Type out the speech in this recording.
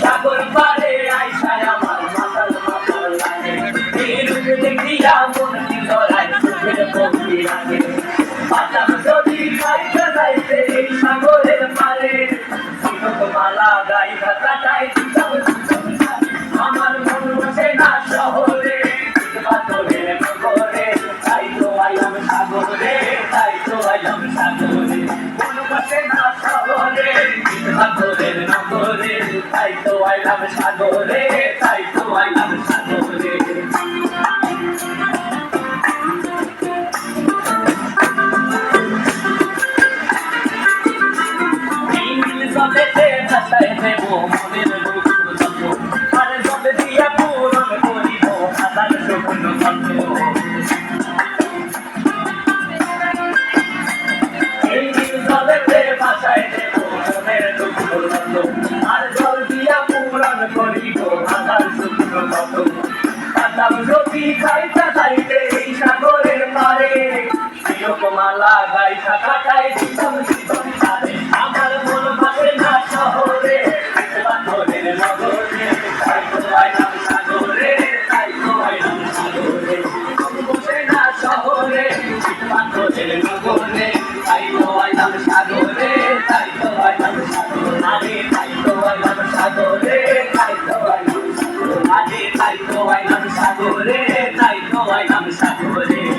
সাগর পারে আইসায় আমার মাতাল মাতাল লাগে এই রূপ দেখিয়া মন ধরায় চোখের গভীর লাগে বাতাস যদি খাইতে যাইতে এই সাগরের পারে মালা গাইবা কাটাই আমার মন বসে না শহরে পাথরের নগরে তাই তো আইলাম সাগরে তাই তো আইলাম সাগরে মন বসে না শহরে পাথরের নগরে তাই তো আইলাম সাগরে তাই তো আইলাম সাগরে জলেতে ভাসায় দেব মনের দুঃখ যত আর জলে দিয়া পূরণ করিব হাজার স্বপ্ন যত এই জলেতে ভাসায় দেব মনের দুঃখ যত আর জল দিয়া পূরণ করিব হাজার স্বপ্ন যত পাতাম যদি খাইতে খাইতে এই সাগরের পারে মালা গাইছা কাটাই জীবন জীবন সাথে আমার মন ভাসে না শহরে পাথরের নগরে তাই তো আইলাম সাগরে তাই তো আইলাম সাগরে মন বসে না শহরে পাথরের নগরে তাই তো আইলাম সাগরে তাই তো আইলাম সাগরে আরে তাই তো আইলাম সাগরে তাই তো আইলাম সাগরে আরে তাই তো আইলাম সাগরে তাই তো আইলাম সাগরে